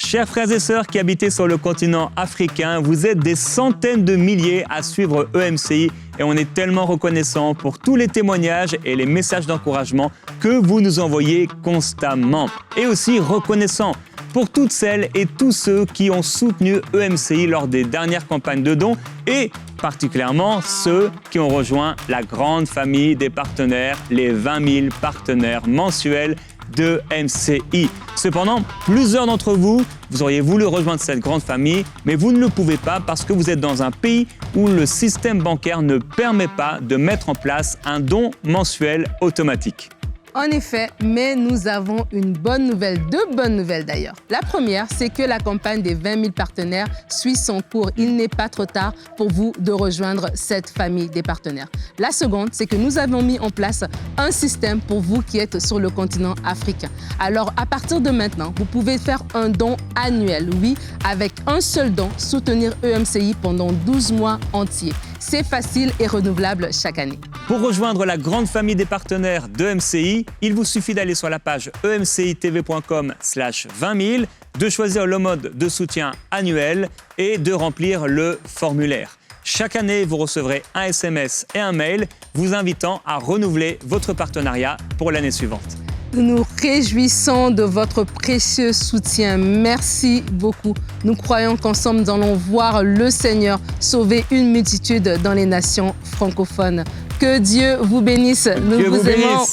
Chers frères et sœurs qui habitez sur le continent africain, vous êtes des centaines de milliers à suivre EMCI et on est tellement reconnaissant pour tous les témoignages et les messages d'encouragement que vous nous envoyez constamment. Et aussi reconnaissant pour toutes celles et tous ceux qui ont soutenu EMCI lors des dernières campagnes de dons et particulièrement ceux qui ont rejoint la grande famille des partenaires, les 20 000 partenaires mensuels de MCI. Cependant, plusieurs d'entre vous, vous auriez voulu rejoindre cette grande famille, mais vous ne le pouvez pas parce que vous êtes dans un pays où le système bancaire ne permet pas de mettre en place un don mensuel automatique. En effet, mais nous avons une bonne nouvelle, deux bonnes nouvelles d'ailleurs. La première, c'est que la campagne des 20 000 partenaires suit son cours. Il n'est pas trop tard pour vous de rejoindre cette famille des partenaires. La seconde, c'est que nous avons mis en place un système pour vous qui êtes sur le continent africain. Alors, à partir de maintenant, vous pouvez faire un don annuel. Oui, avec un seul don, soutenir EMCI pendant 12 mois entiers. C'est facile et renouvelable chaque année. Pour rejoindre la grande famille des partenaires de MCI, il vous suffit d'aller sur la page emcitv.com/20 000, de choisir le mode de soutien annuel et de remplir le formulaire. Chaque année, vous recevrez un SMS et un mail vous invitant à renouveler votre partenariat pour l'année suivante. Nous nous réjouissons de votre précieux soutien. Merci beaucoup. Nous croyons qu'ensemble, nous allons voir le Seigneur sauver une multitude dans les nations francophones. Que Dieu vous bénisse. Nous vous aimons.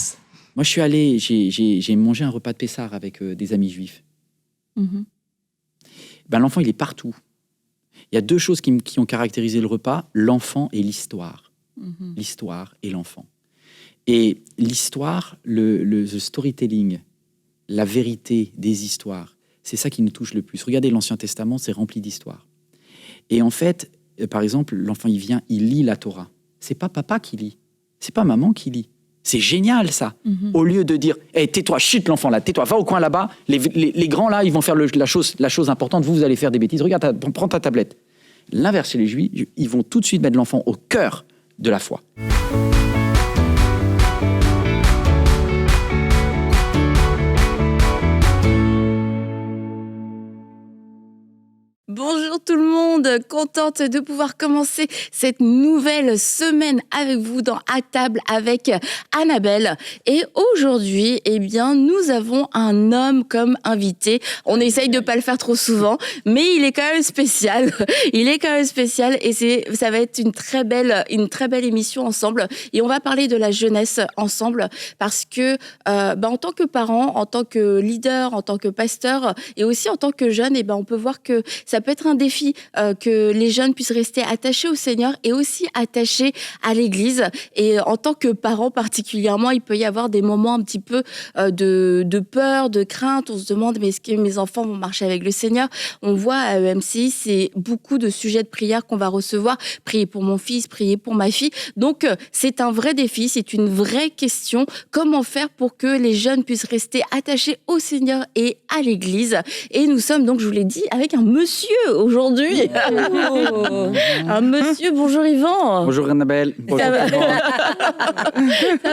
Moi, je suis allé, j'ai mangé un repas de Pessah avec des amis juifs. Ben, l'enfant, il est partout. Il y a deux choses qui ont caractérisé le repas, l'enfant et l'histoire. L'histoire et l'enfant. Et l'histoire, le storytelling, la vérité des histoires, c'est ça qui nous touche le plus. Regardez l'Ancien Testament, c'est rempli d'histoires. Et en fait, par exemple, l'enfant, il vient, il lit la Torah. C'est pas papa qui lit, c'est pas maman qui lit. C'est génial, ça. Au lieu de dire hey, « tais-toi, chute l'enfant là, tais-toi, va au coin là-bas, les grands là, ils vont faire la chose importante, vous allez faire des bêtises, regarde, prends ta tablette. » L'inverse chez les Juifs, ils vont tout de suite mettre l'enfant au cœur de la foi. Bonjour tout le monde, contente de pouvoir commencer cette nouvelle semaine avec vous dans À table avec Annabelle. Et aujourd'hui, eh bien, nous avons un homme comme invité. On essaye de pas le faire trop souvent, mais il est quand même spécial. Il est quand même spécial et ça va être une très belle émission ensemble. Et on va parler de la jeunesse ensemble parce que, en tant que parent, en tant que leader, en tant que pasteur et aussi en tant que jeune, eh ben, on peut voir que ça peut être un défi que les jeunes puissent rester attachés au Seigneur et aussi attachés à l'Église. Et en tant que parents particulièrement, il peut y avoir des moments un petit peu de peur, de crainte. On se demande, mais est-ce que mes enfants vont marcher avec le Seigneur? On voit à EMCI, c'est beaucoup de sujets de prière qu'on va recevoir. Prier pour mon fils, prier pour ma fille. Donc, c'est un vrai défi, c'est une vraie question. Comment faire pour que les jeunes puissent rester attachés au Seigneur et à l'Église? Et nous sommes donc, je vous l'ai dit, avec un monsieur aujourd'hui. Oh. Un monsieur, bonjour Yvan. Bonjour Annabelle. Bonjour. Ça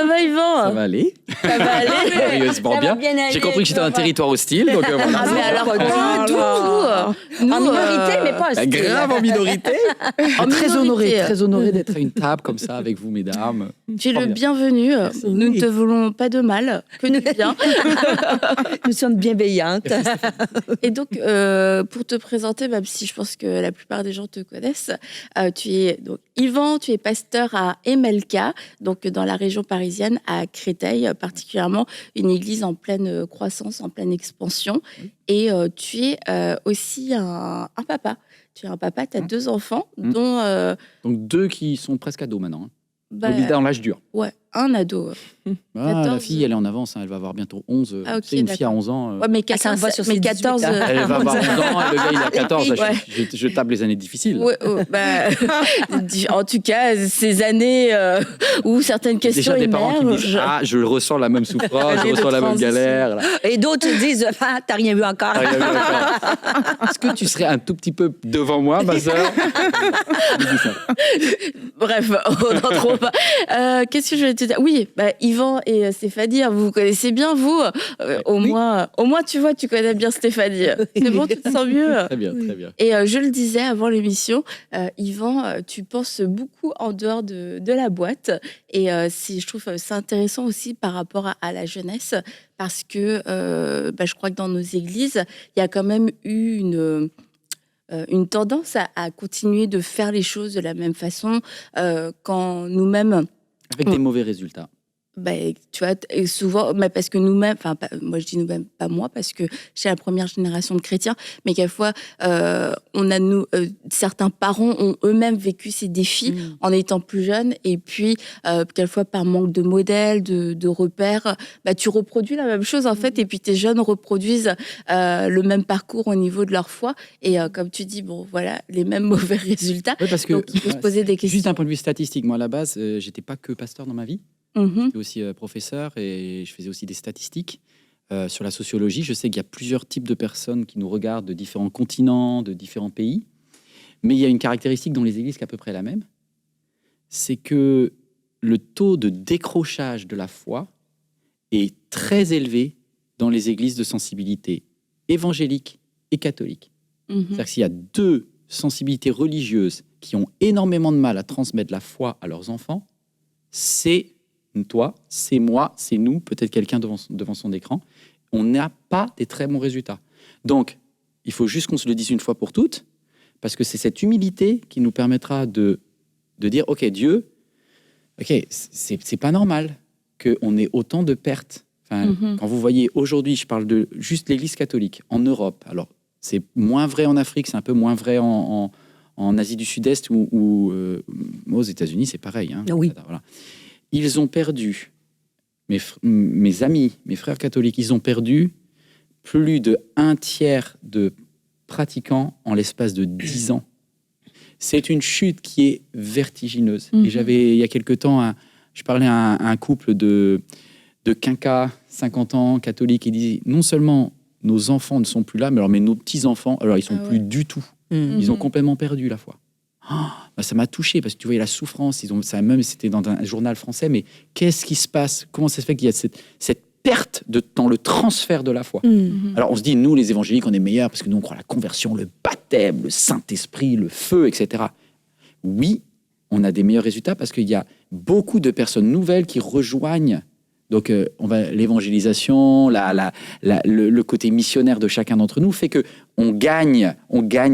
va, Yvan? Ça va aller. Ça va aller. Sérieusement bien. J'ai compris que j'étais dans un territoire hostile. Donc, voilà. Ah, mais alors, pas du tout. En minorité, mais pas hostile. Grave en minorité. Très honoré d'être à une table comme ça avec vous, mesdames. Tu es le bienvenu. Merci. Nous ne te voulons pas de mal, que du bien. Nous sommes bienveillantes. Et donc, pour te présenter, même si je pense que la plupart des gens te connaissent, tu es donc Yvan, tu es pasteur à Emelka, donc dans la région parisienne, à Créteil, particulièrement une église en pleine croissance, en pleine expansion. Et tu es aussi un papa. Tu es un papa, tu as 2 enfants, dont... Donc 2 qui sont presque ados maintenant. Dans l'âge dur. Ouais, un ado. 14... La fille, elle est en avance, elle va avoir bientôt 11. Ah, okay, c'est une fille à 11 ans. Ouais, mais 14, mais 14 elle va avoir 11 ans et le gars, il a 14. Je table les années difficiles. Ouais, en tout cas, ces années où certaines questions déjà des parents qui me disent « je ressens la même souffrance, je ressens la même galère. » Et d'autres disent « t'as rien vu encore. » Est-ce que tu serais un tout petit peu devant moi, ma sœur? Bref, on n'en trouve pas. Qu'est-ce que je vais te te dire, oui, Yvan et Stéphanie, vous vous connaissez bien, vous. Au moins, tu vois, tu connais bien Stéphanie. C'est bon, tu te sens mieux. Très bien, très bien. Et je le disais avant l'émission, Yvan, tu penses beaucoup en dehors de la boîte. Et je trouve ça intéressant aussi par rapport à la jeunesse, parce que je crois que dans nos églises, il y a quand même eu une tendance à continuer de faire les choses de la même façon quand nous-mêmes... Avec des mauvais résultats. Tu vois, et souvent, parce que nous-mêmes, moi je dis nous-mêmes, pas moi, parce que j'ai la première génération de chrétiens, mais quelquefois, certains parents ont eux-mêmes vécu ces défis en étant plus jeunes, et puis, quelquefois, par manque de modèles, de repères, tu reproduis la même chose, en fait, et puis tes jeunes reproduisent le même parcours au niveau de leur foi, et comme tu dis, bon, voilà, les mêmes mauvais résultats. Oui, parce que, donc il faut se poser des questions. Juste d'un point de vue statistique, moi, à la base, j'étais pas que pasteur dans ma vie. J'étais aussi professeur et je faisais aussi des statistiques sur la sociologie. Je sais qu'il y a plusieurs types de personnes qui nous regardent de différents continents, de différents pays. Mais il y a une caractéristique dans les églises qui est à peu près la même. C'est que le taux de décrochage de la foi est très élevé dans les églises de sensibilité évangélique et catholique. C'est-à-dire que s'il y a deux sensibilités religieuses qui ont énormément de mal à transmettre la foi à leurs enfants, c'est toi, c'est moi, c'est nous, peut-être quelqu'un devant son écran. On n'a pas des très bons résultats. Donc, il faut juste qu'on se le dise une fois pour toutes, parce que c'est cette humilité qui nous permettra de dire, OK, Dieu, OK, c'est pas normal qu'on ait autant de pertes. Quand vous voyez aujourd'hui, je parle de juste l'Église catholique en Europe. Alors, c'est moins vrai en Afrique, c'est un peu moins vrai en Asie du Sud-Est ou aux États-Unis, c'est pareil. Hein. Oui. Voilà. Ils ont perdu, mes amis, mes frères catholiques, ils ont perdu plus de 1/3 de pratiquants en l'espace de 10 ans. C'est une chute qui est vertigineuse. Et j'avais, il y a quelque temps, je parlais à un couple de quinquas, 50 ans, catholiques, et disaient, non seulement nos enfants ne sont plus là, mais nos petits-enfants, alors ils sont plus du tout. Ils ont complètement perdu la foi. Ça m'a touché parce que tu voyais la souffrance. C'était dans un journal français, mais qu'est-ce qui se passe? Comment ça se fait qu'il y a cette perte dans le transfert de la foi? Alors on se dit, nous les évangéliques, on est meilleurs parce que nous on croit à la conversion, le baptême, le Saint-Esprit, le feu, etc. Oui, on a des meilleurs résultats parce qu'il y a beaucoup de personnes nouvelles qui rejoignent. Donc, l'évangélisation, le côté missionnaire de chacun d'entre nous fait que on gagne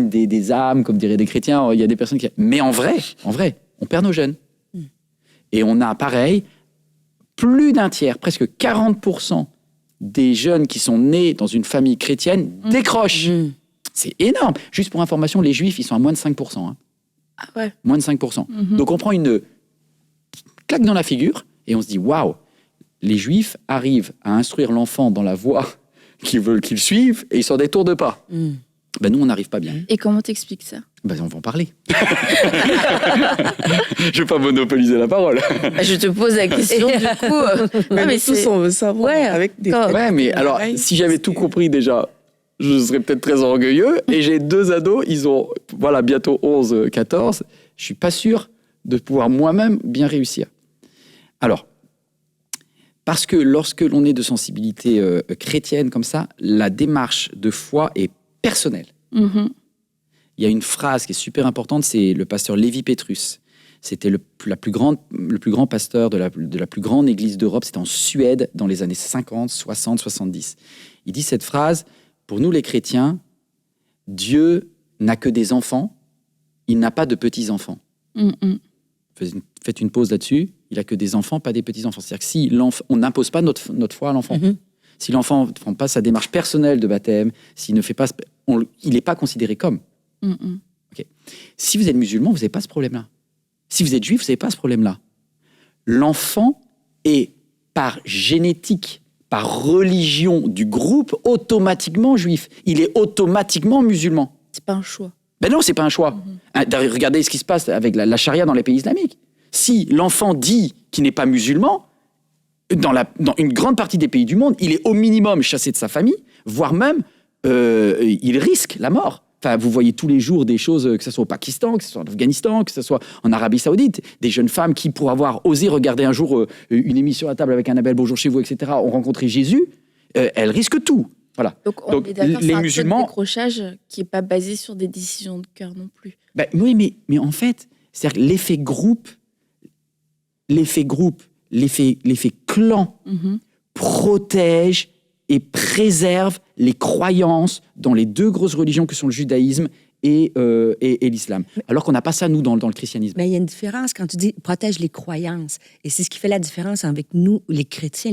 des âmes, comme diraient des chrétiens. Il y a des personnes qui... Mais en vrai, on perd nos jeunes. Et on a, pareil, plus d'un tiers, presque 40% des jeunes qui sont nés dans une famille chrétienne décrochent. C'est énorme. Juste pour information, les Juifs, ils sont à moins de 5%. Hein. Ah ouais. Moins de 5%. Donc, on prend une claque dans la figure et on se dit, waouh, les Juifs arrivent à instruire l'enfant dans la voie qu'ils veulent qu'il suive et ils s'en détournent pas. Nous, on n'arrive pas bien. Et comment t'expliques ça? On va en parler. Je ne vais pas monopoliser la parole. Je te pose la question, du coup. Mais tous, on veut savoir. Ouais, avec des... Ouais, mais alors, si j'avais tout compris déjà, je serais peut-être très orgueilleux. Et j'ai 2 ados, ils ont bientôt 11, 14. Je ne suis pas sûr de pouvoir moi-même bien réussir. Alors, parce que lorsque l'on est de sensibilité chrétienne comme ça, la démarche de foi est personnelle. Il y a une phrase qui est super importante, c'est le pasteur Lévi Petrus. C'était le plus grand pasteur de la plus grande église d'Europe. C'était en Suède dans les années 50, 60, 70. Il dit cette phrase, pour nous les chrétiens, Dieu n'a que des enfants, il n'a pas de petits-enfants. Faites une pause là-dessus. Il n'a que des enfants, pas des petits-enfants. C'est-à-dire que si on n'impose pas notre foi à l'enfant, si l'enfant ne prend pas sa démarche personnelle de baptême, s'il ne fait pas, il n'est pas considéré comme. Okay. Si vous êtes musulman, vous n'avez pas ce problème-là. Si vous êtes juif, vous n'avez pas ce problème-là. L'enfant est par génétique, par religion du groupe, automatiquement juif. Il est automatiquement musulman. C'est pas un choix. Non, c'est pas un choix. Regardez ce qui se passe avec la charia dans les pays islamiques. Si l'enfant dit qu'il n'est pas musulman, dans une grande partie des pays du monde, il est au minimum chassé de sa famille, voire même il risque la mort. Enfin, vous voyez tous les jours des choses, que ce soit au Pakistan, que ce soit en Afghanistan, que ce soit en Arabie Saoudite, des jeunes femmes qui, pour avoir osé regarder un jour une émission à table avec Annabelle, bonjour chez vous, etc., ont rencontré Jésus, elles risquent tout. Voilà. Donc, on est d'accord, les c'est un musulmans, taux de décrochage qui n'est pas basé sur des décisions de cœur non plus. Ben, oui, mais en fait, c'est-à-dire que l'effet groupe, l'effet clan protège et préserve les croyances dans les deux grosses religions que sont le judaïsme et l'islam. Alors qu'on n'a pas ça, nous, dans le christianisme. Mais il y a une différence quand tu dis protège les croyances. Et c'est ce qui fait la différence avec nous, les chrétiens,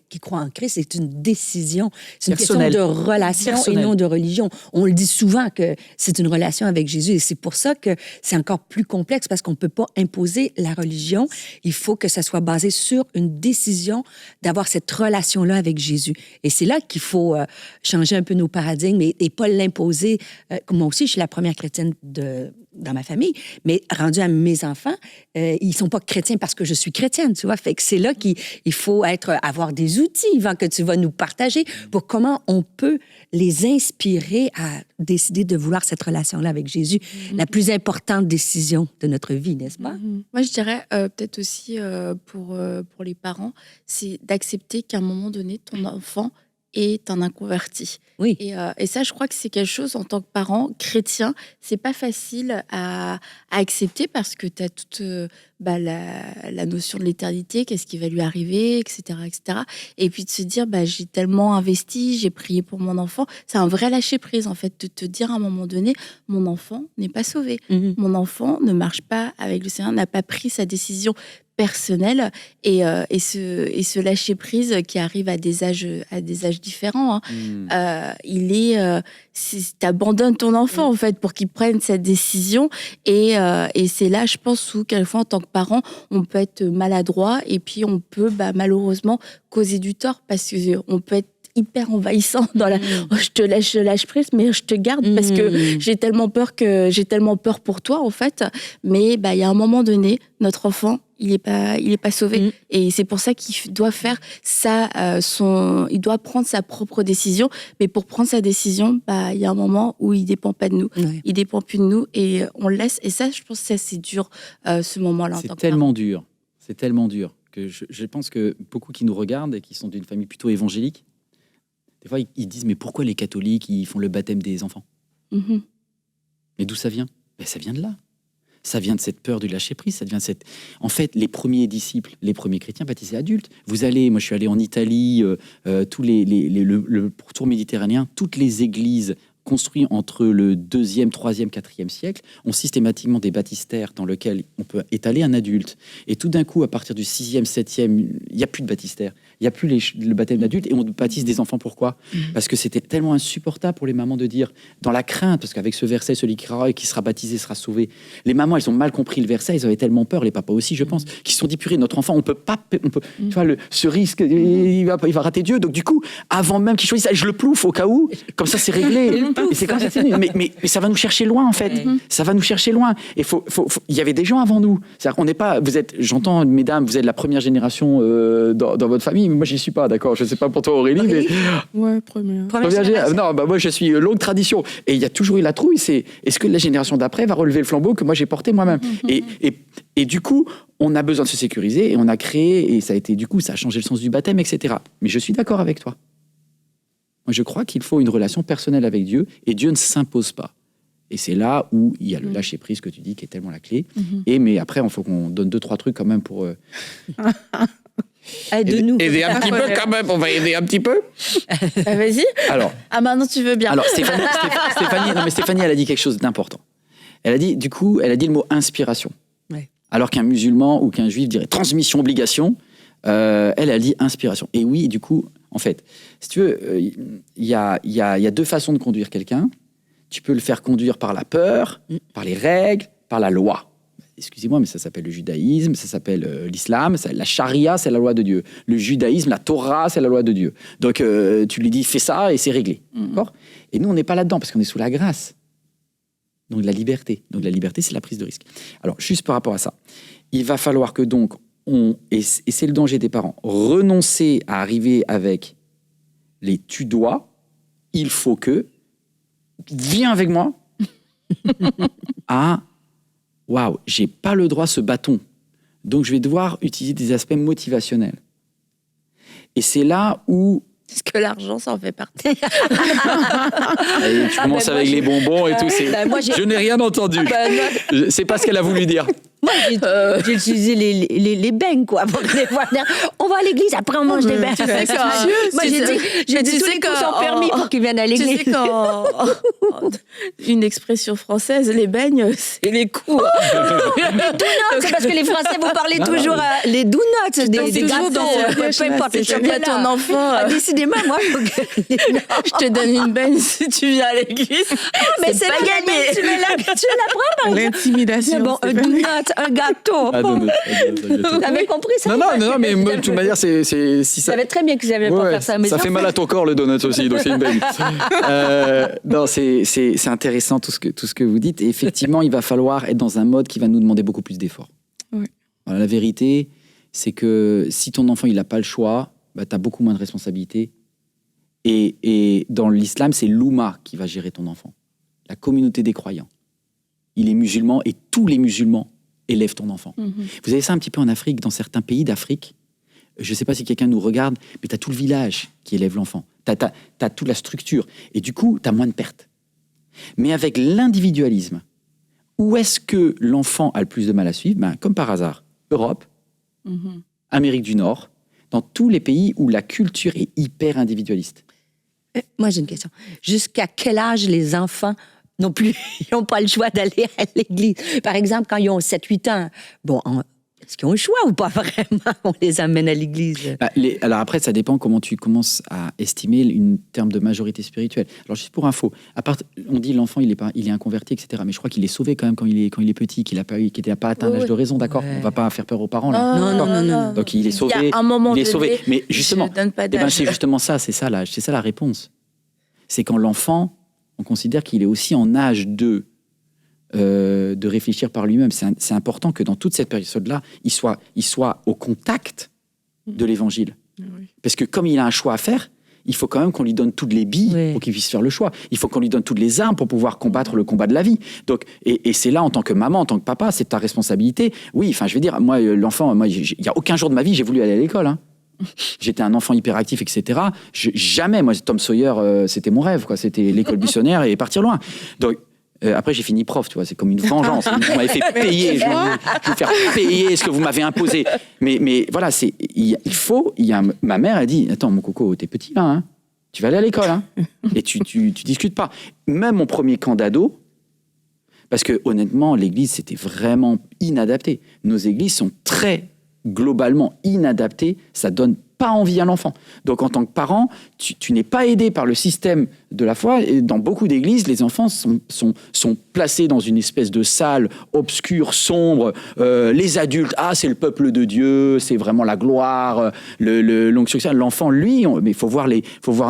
qui croient en Christ. C'est une décision. C'est une question de relation et non de religion. On le dit souvent que c'est une relation avec Jésus. Et c'est pour ça que c'est encore plus complexe parce qu'on ne peut pas imposer la religion. Il faut que ça soit basé sur une décision d'avoir cette relation-là avec Jésus. Et c'est là qu'il faut changer un peu nos paradigmes et pas l'imposer. Comme moi aussi, je suis la première chrétienne dans ma famille, mais rendue à mes enfants, ils sont pas chrétiens parce que je suis chrétienne, tu vois. Fait que c'est là qu'il faut avoir des outils, Yvan, que tu vas nous partager pour comment on peut les inspirer à décider de vouloir cette relation-là avec Jésus, la plus importante décision de notre vie, n'est-ce pas? Moi, je dirais peut-être aussi pour les parents, c'est d'accepter qu'à un moment donné, ton enfant est un inconverti. Oui. Et ça, je crois que c'est quelque chose, en tant que parent chrétien, c'est pas facile à accepter parce que tu as toute la notion de l'éternité, qu'est-ce qui va lui arriver, etc., etc. Et puis de se dire, j'ai tellement investi, j'ai prié pour mon enfant. C'est un vrai lâcher-prise, en fait, de te dire à un moment donné, mon enfant n'est pas sauvé. Mon enfant ne marche pas avec le Seigneur, n'a pas pris sa décision personnel et ce lâcher prise qui arrive à des âges différents. T'abandonnes ton enfant en fait pour qu'il prenne cette décision et c'est là, je pense, où quelquefois en tant que parent, on peut être maladroit et puis on peut malheureusement causer du tort parce que on peut être hyper envahissant dans la je te lâche prise mais je te garde parce que j'ai tellement peur pour toi en fait, mais il y a un moment donné notre enfant il est pas sauvé et c'est pour ça qu'il doit faire il doit prendre sa propre décision, mais pour prendre sa décision il y a un moment où il dépend pas de nous, il dépend plus de nous et on le laisse, et ça je pense que c'est assez dur ce moment-là en tant que parent. C'est tellement dur que je pense que beaucoup qui nous regardent et qui sont d'une famille plutôt évangélique, des fois, ils disent, mais pourquoi les catholiques, ils font le baptême des enfants? Mais d'où ça vient? Ça vient de là. Ça vient de cette peur du lâcher-prise. Ça vient de cette... En fait, les premiers disciples, les premiers chrétiens baptisés adultes. Moi, je suis allé en Italie, le pourtour méditerranéen, toutes les églises construites entre le 2e, 3e, 4e siècle ont systématiquement des baptistères dans lesquels on peut étaler un adulte. Et tout d'un coup, à partir du 6e, 7e, il n'y a plus de baptistère. Il n'y a plus le baptême d'adulte et on baptise des enfants. Pourquoi? Parce que c'était tellement insupportable pour les mamans de dire, dans la crainte, parce qu'avec ce verset, celui qui sera baptisé sera sauvé. Les mamans, elles ont mal compris le verset, elles avaient tellement peur, les papas aussi, je pense, qui se sont dit, purée, notre enfant, on peut, tu vois, ce risque, il va rater Dieu. Donc du coup, avant même qu'il choisisse, je le plouffe au cas où, comme ça c'est réglé. Et c'est comme ça, mais ça va nous chercher loin en fait. Ça va nous chercher loin. Et il y avait des gens avant nous. C'est-à-dire qu'on n'est pas, j'entends, mesdames, vous êtes la première génération dans votre famille. Mais moi, j'y suis pas, d'accord. Je sais pas pour toi, Aurélie, mais ouais, première génération. Non, moi, je suis longue tradition. Et il y a toujours eu la trouille. C'est est-ce que la génération d'après va relever le flambeau que moi j'ai porté moi-même? Et du coup, on a besoin de se sécuriser et on a créé et ça a changé le sens du baptême, etc. Mais je suis d'accord avec toi. Moi, je crois qu'il faut une relation personnelle avec Dieu et Dieu ne s'impose pas. Et c'est là où il y a le lâcher-prise que tu dis qui est tellement la clé. Mais après, il faut qu'on donne 2-3 trucs quand même pour... Aide-nous. Aider un petit peu quand même, on va aider un petit peu. Vas-y. Alors, maintenant tu veux bien. Alors Stéphanie, elle a dit quelque chose d'important. Elle a dit le mot inspiration. Ouais. Alors qu'un musulman ou qu'un juif dirait transmission, obligation, elle a dit inspiration. Et oui, du coup, en fait, si tu veux, il y a 2 façons de conduire quelqu'un. Tu peux le faire conduire par la peur, par les règles, par la loi. Excusez-moi, mais ça s'appelle le judaïsme, ça s'appelle l'islam, la charia, c'est la loi de Dieu. Le judaïsme, la Torah, c'est la loi de Dieu. Donc, tu lui dis, fais ça et c'est réglé. D'accord ? Et nous, on n'est pas là-dedans parce qu'on est sous la grâce. Donc, la liberté. Donc, la liberté, c'est la prise de risque. Alors, juste par rapport à ça, il va falloir que donc, et c'est le danger des parents, renoncer à arriver avec les tu dois, il faut que, viens avec moi, à waouh, j'ai pas le droit à ce bâton. Donc je vais devoir utiliser des aspects motivationnels. Et c'est là où Est-ce que l'argent, ça en fait partie? allez, tu commences avec les bonbons et tout. Je n'ai rien entendu. C'est pas ce qu'elle a voulu dire. Moi, j'ai utilisé les beignes, quoi, pour les voir. On va à l'église, après on mange des beignes. Moi, j'ai dit tous les coups sont permis pour qu'ils viennent à l'église. Tu sais qu'en une expression française, les beignes, c'est les coups. Les donuts, c'est parce que les Français, vous parlez toujours les donuts, des gâteaux, peu importe les chocolats. Ton enfant. Décidément, moi, je te donne une beigne si tu viens à l'église. Mais c'est pas gagné. Tu la prends, l'intimidation. Bon, un donut, un gâteau. Vous avez compris ça? Non, mais de toute manière, si Je ça. savais très bien qu'ils n'avaient pas faire ça. Mais ça fait mal à ton corps, le donut aussi, donc c'est une belle. Non, c'est intéressant tout ce que vous dites. Et effectivement, il va falloir être dans un mode qui va nous demander beaucoup plus d'efforts. Oui. Voilà, la vérité, c'est que si ton enfant il n'a pas le choix, bah, tu as beaucoup moins de responsabilités. Et dans l'islam, c'est l'Oumma qui va gérer ton enfant. La communauté des croyants. Il est musulman et tous les musulmans élèvent ton enfant. Vous avez ça un petit peu en Afrique, dans certains pays d'Afrique. Je ne sais pas si quelqu'un nous regarde, mais tu as tout le village qui élève l'enfant. Tu as toute la structure. Et du coup, tu as moins de pertes. Mais avec l'individualisme, où est-ce que l'enfant a le plus de mal à suivre? Comme par hasard, Europe, Amérique du Nord, dans tous les pays où la culture est hyper individualiste. Moi, j'ai une question. Jusqu'à quel âge les enfants non plus, ils n'ont pas le choix d'aller à l'église? Par exemple, quand ils ont 7-8 ans, bon, est-ce qu'ils ont le choix ou pas vraiment? On les amène à l'église. Alors après, ça dépend comment tu commences à estimer une terme de majorité spirituelle. Alors juste pour info, on dit l'enfant il est inconverti, etc. Mais je crois qu'il est sauvé quand même quand il est petit, qu'il n'a pas atteint l'âge de raison, d'accord? Ouais. On va pas faire peur aux parents là. Non. Donc il est sauvé. Il y a un moment il est donné, sauvé. Mais justement, c'est justement ça, c'est ça la réponse. C'est quand l'enfant, on considère qu'il est aussi en âge de réfléchir par lui-même. C'est important que dans toute cette période-là, il soit au contact de l'évangile. Oui. Parce que comme il a un choix à faire, il faut quand même qu'on lui donne toutes les billes pour qu'il puisse faire le choix. Il faut qu'on lui donne toutes les armes pour pouvoir combattre le combat de la vie. Donc, et c'est là, en tant que maman, en tant que papa, c'est ta responsabilité. Oui, enfin, je veux dire, moi, l'enfant, il n'y a aucun jour de ma vie, j'ai voulu aller à l'école. Hein. J'étais un enfant hyperactif, etc. Jamais, moi, Tom Sawyer, c'était mon rêve, quoi. C'était l'école buissonnière et partir loin. Donc, après, j'ai fini prof, tu vois, c'est comme une vengeance. Vous m'avez fait payer, je vais vous faire payer ce que vous m'avez imposé. Mais voilà, ma mère a dit, attends, mon coco, t'es petit là, hein, tu vas aller à l'école, hein, et tu discutes pas. Même mon premier camp d'ado, parce que honnêtement, l'église, c'était vraiment inadapté. Nos églises sont très globalement inadaptées, ça donne pas envie à l'enfant. Donc, en tant que parent, tu n'es pas aidé par le système de la foi. Et dans beaucoup d'églises, les enfants sont placés dans une espèce de salle obscure, sombre. Les adultes, c'est le peuple de Dieu, c'est vraiment la gloire, l'onction. L'enfant, lui, mais il faut voir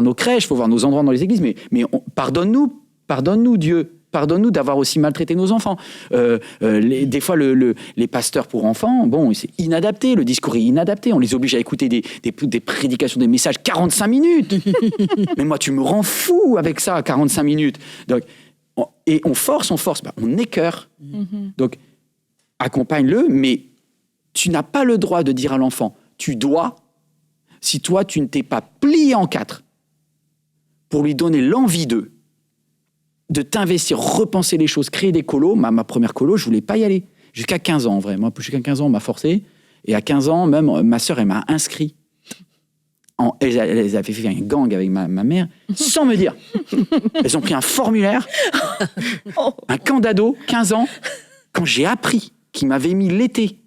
nos crèches, il faut voir nos endroits dans les églises. Mais pardonne-nous, Dieu. Pardonne-nous d'avoir aussi maltraité nos enfants. Des fois, les pasteurs pour enfants, bon, c'est inadapté, le discours est inadapté. On les oblige à écouter des prédications, des messages 45 minutes. Mais moi, tu me rends fou avec ça, 45 minutes. Donc, on force, on écœure. Donc, accompagne-le, mais tu n'as pas le droit de dire à l'enfant, tu dois, si toi, tu ne t'es pas plié en quatre pour lui donner l'envie de t'investir, repenser les choses, créer des colos. Ma première colo, je voulais pas y aller. Jusqu'à 15 ans, en vrai. Moi, jusqu'à 15 ans, on m'a forcé. Et à 15 ans, même, ma sœur, elle m'a inscrit. Elles avaient fait un gang avec ma mère, sans me dire. Elles ont pris un formulaire, un camp d'ado, 15 ans, quand j'ai appris qu'ils m'avaient mis l'été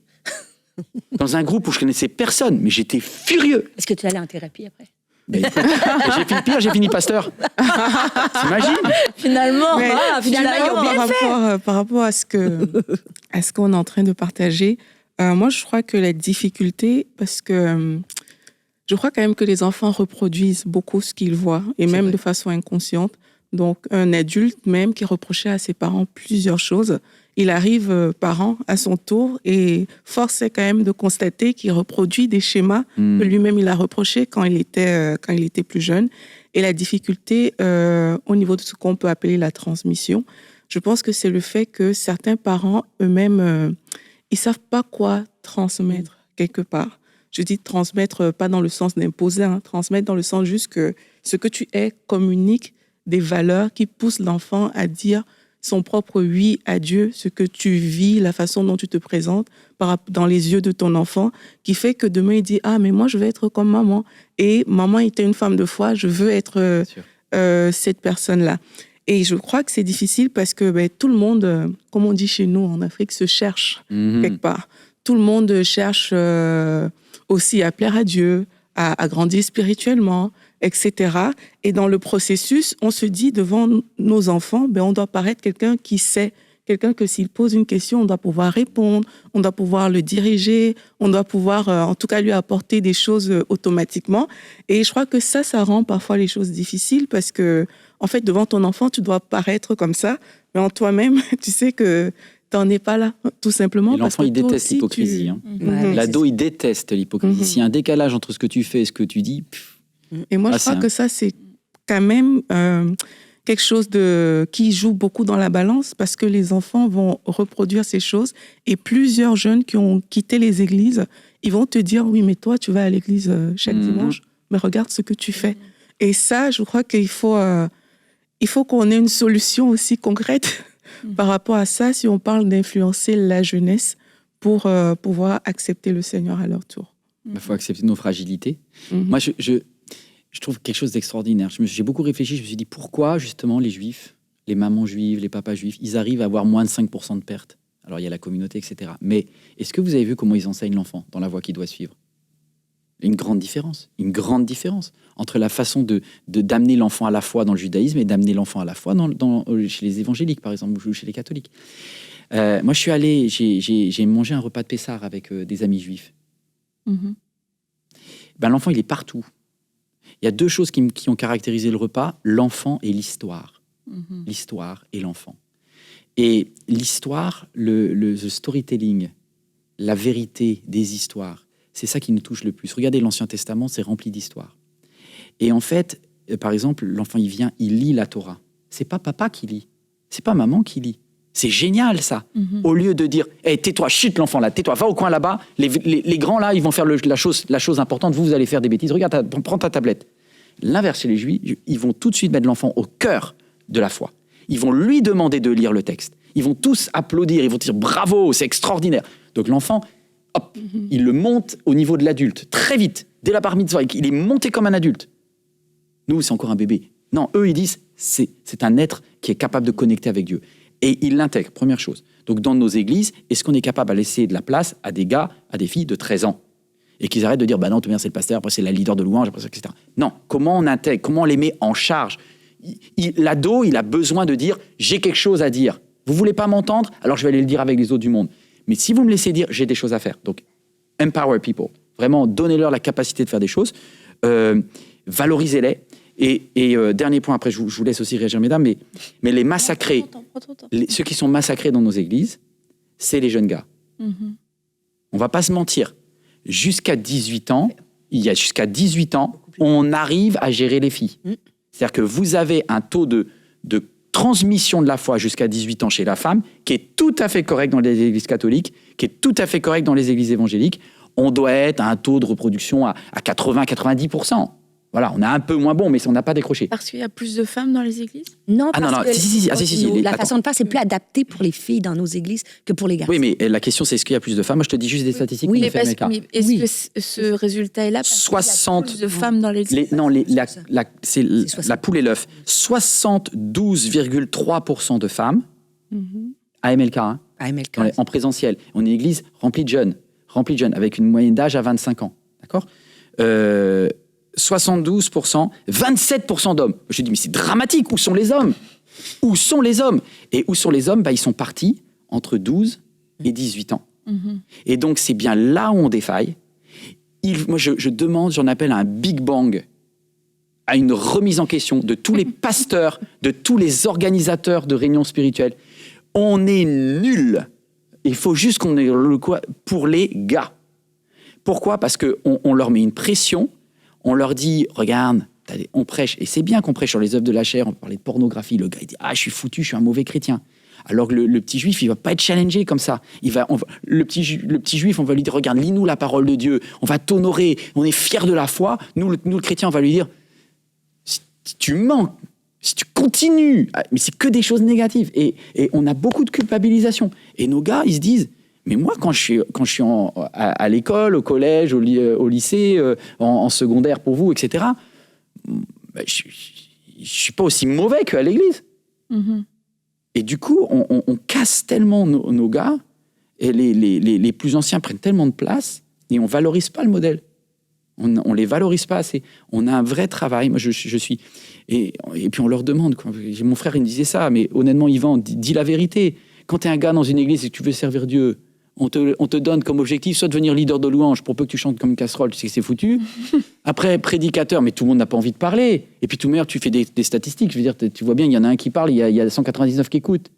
dans un groupe où je connaissais personne, mais j'étais furieux. Est-ce que tu allais en thérapie après? Mais écoute, j'ai fait pire, j'ai fini pasteur. T'imagines? Finalement, par rapport à ce qu'on est en train de partager, moi, je crois que la difficulté, parce que je crois quand même que les enfants reproduisent beaucoup ce qu'ils voient, et même vrai. De façon inconsciente. Donc, un adulte même qui reprochait à ses parents plusieurs choses, il arrive parent à son tour et force est quand même de constater qu'il reproduit des schémas que lui-même il a reprochés quand il était plus jeune. Et la difficulté au niveau de ce qu'on peut appeler la transmission. Je pense que c'est le fait que certains parents eux-mêmes, ils savent pas quoi transmettre quelque part. Je dis transmettre pas dans le sens d'imposer, transmettre dans le sens juste que ce que tu es communique des valeurs qui poussent l'enfant à dire son propre oui à Dieu, ce que tu vis, la façon dont tu te présentes dans les yeux de ton enfant, qui fait que demain il dit « Ah, mais moi je veux être comme maman. Et maman était une femme de foi, je veux être cette personne-là. » Et je crois que c'est difficile parce que tout le monde, comme on dit chez nous en Afrique, se cherche quelque part. Tout le monde cherche aussi à plaire à Dieu, à grandir spirituellement, etc. Et dans le processus, on se dit devant nos enfants, on doit paraître quelqu'un qui sait, quelqu'un que s'il pose une question, on doit pouvoir répondre, on doit pouvoir le diriger, on doit pouvoir en tout cas lui apporter des choses automatiquement. Et je crois que ça rend parfois les choses difficiles parce que, en fait, devant ton enfant, tu dois paraître comme ça, mais en toi-même, tu sais que t'en es pas là, tout simplement. Et l'enfant, il déteste l'hypocrisie. L'ado, il déteste l'hypocrisie. S'il y a un décalage entre ce que tu fais et ce que tu dis... Et moi, je crois que ça, c'est quand même quelque chose qui joue beaucoup dans la balance parce que les enfants vont reproduire ces choses et plusieurs jeunes qui ont quitté les églises, ils vont te dire « Oui, mais toi, tu vas à l'église chaque dimanche, mais regarde ce que tu fais. » Et ça, je crois qu'il faut qu'on ait une solution aussi concrète par rapport à ça si on parle d'influencer la jeunesse pour pouvoir accepter le Seigneur à leur tour. Il faut accepter nos fragilités. Moi, je trouve quelque chose d'extraordinaire. J'ai beaucoup réfléchi, je me suis dit pourquoi justement les juifs, les mamans juives, les papas juifs, ils arrivent à avoir moins de 5% de pertes. Alors il y a la communauté, etc. Mais est-ce que vous avez vu comment ils enseignent l'enfant dans la voie qu'il doit suivre ? Une grande différence entre la façon d'amener l'enfant à la foi dans le judaïsme et d'amener l'enfant à la foi chez les évangéliques, par exemple, ou chez les catholiques. Moi, je suis allé, j'ai mangé un repas de Pessah avec des amis juifs. L'enfant, il est partout. Il y a deux choses qui ont caractérisé le repas, l'enfant et l'histoire. L'histoire et l'enfant. Et l'histoire, le storytelling, la vérité des histoires, c'est ça qui nous touche le plus. Regardez l'Ancien Testament, c'est rempli d'histoires. Et en fait, par exemple, l'enfant, il vient, il lit la Torah. C'est pas papa qui lit, c'est pas maman qui lit. C'est génial, ça. Au lieu de dire hey, « tais-toi, chute l'enfant là, tais-toi, va au coin là-bas. Les grands là, ils vont faire la chose importante. Vous allez faire des bêtises. Regarde, prends ta tablette. » L'inverse chez les Juifs, ils vont tout de suite mettre l'enfant au cœur de la foi. Ils vont lui demander de lire le texte. Ils vont tous applaudir, ils vont dire « bravo, c'est extraordinaire ». Donc l'enfant, hop, il le monte au niveau de l'adulte, très vite, dès la bar mitzvah, il est monté comme un adulte. Nous, c'est encore un bébé. Non, eux, ils disent c'est un être qui est capable de connecter avec Dieu. Et ils l'intègrent, première chose. Donc dans nos églises, est-ce qu'on est capable de laisser de la place à des gars, à des filles de 13 ans ? Et qu'ils arrêtent de dire, non, tout bien, c'est le pasteur, après c'est la leader de louange, après ça, etc. Non, comment on intègre, comment on les met en charge ? L'ado, il a besoin de dire, j'ai quelque chose à dire. Vous voulez pas m'entendre ? Alors je vais aller le dire avec les autres du monde. Mais si vous me laissez dire, j'ai des choses à faire. Donc, empower people. Vraiment, donnez-leur la capacité de faire des choses. Valorisez-les. Et dernier point, après je vous laisse aussi réagir, mesdames, mais les massacrés, ceux qui sont massacrés dans nos églises, c'est les jeunes gars. On va pas se mentir. Jusqu'à 18 ans, on arrive à gérer les filles. C'est-à-dire que vous avez un taux de transmission de la foi jusqu'à 18 ans chez la femme qui est tout à fait correct dans les églises catholiques, qui est tout à fait correct dans les églises évangéliques. On doit être à un taux de reproduction à 80-90%. Voilà, on est un peu moins bon, mais on n'a pas décroché. Parce qu'il y a plus de femmes dans les églises ? Non, parce que la Attends. façon de faire, c'est plus adapté pour les filles dans nos églises que pour les garçons. Oui, mais la question, c'est est-ce qu'il y a plus de femmes ? Moi, je te dis juste des statistiques. Oui, mais est-ce que ce résultat est là parce 60 qu'il y a plus de femmes dans les églises ? C'est la poule et l'œuf. 72,3% de femmes à MLK, en présentiel. On est une église remplie de jeunes, avec une moyenne d'âge à 25 ans. D'accord ? 72%, 27% d'hommes. Je dis, mais c'est dramatique, où sont les hommes ? Où sont les hommes ? Et où sont les hommes ? Ils sont partis entre 12 et 18 ans. Et donc, c'est bien là où on défaille. Moi, je demande, j'en appelle un Big Bang, à une remise en question de tous les pasteurs, de tous les organisateurs de réunions spirituelles. On est nuls. Il faut juste qu'on ait le quoi pour les gars. Pourquoi ? Parce qu'on leur met une pression. On leur dit, regarde, on prêche, et c'est bien qu'on prêche sur les œuvres de la chair, on peut parler de pornographie, le gars il dit, je suis foutu, je suis un mauvais chrétien. Alors que le petit juif, il va pas être challengé comme ça. Le petit juif, on va lui dire, regarde, lis-nous la parole de Dieu, on va t'honorer, on est fiers de la foi. Nous, le chrétien, on va lui dire, si tu manques, si tu continues, mais c'est que des choses négatives. Et on a beaucoup de culpabilisation. Et nos gars, ils se disent, mais moi, quand je suis à l'école, au collège, au lycée, en secondaire pour vous, etc., bah, je suis pas aussi mauvais qu'à l'église. Mm-hmm. Et du coup, on casse tellement nos gars, et les plus anciens prennent tellement de place, et on valorise pas le modèle. On les valorise pas assez. On a un vrai travail. Moi, je suis... Et puis on leur demande, quoi. Mon frère, il me disait ça, mais honnêtement, Yvan, dis la vérité. Quand tu es un gars dans une église et que tu veux servir Dieu, on te donne comme objectif soit devenir leader de louange pour peu que tu chantes comme une casserole, tu sais que c'est foutu. Après, prédicateur, mais tout le monde n'a pas envie de parler. Et puis tout meilleur, tu fais des statistiques. Je veux dire, tu vois bien, il y en a un qui parle, il y a 199 qui écoutent.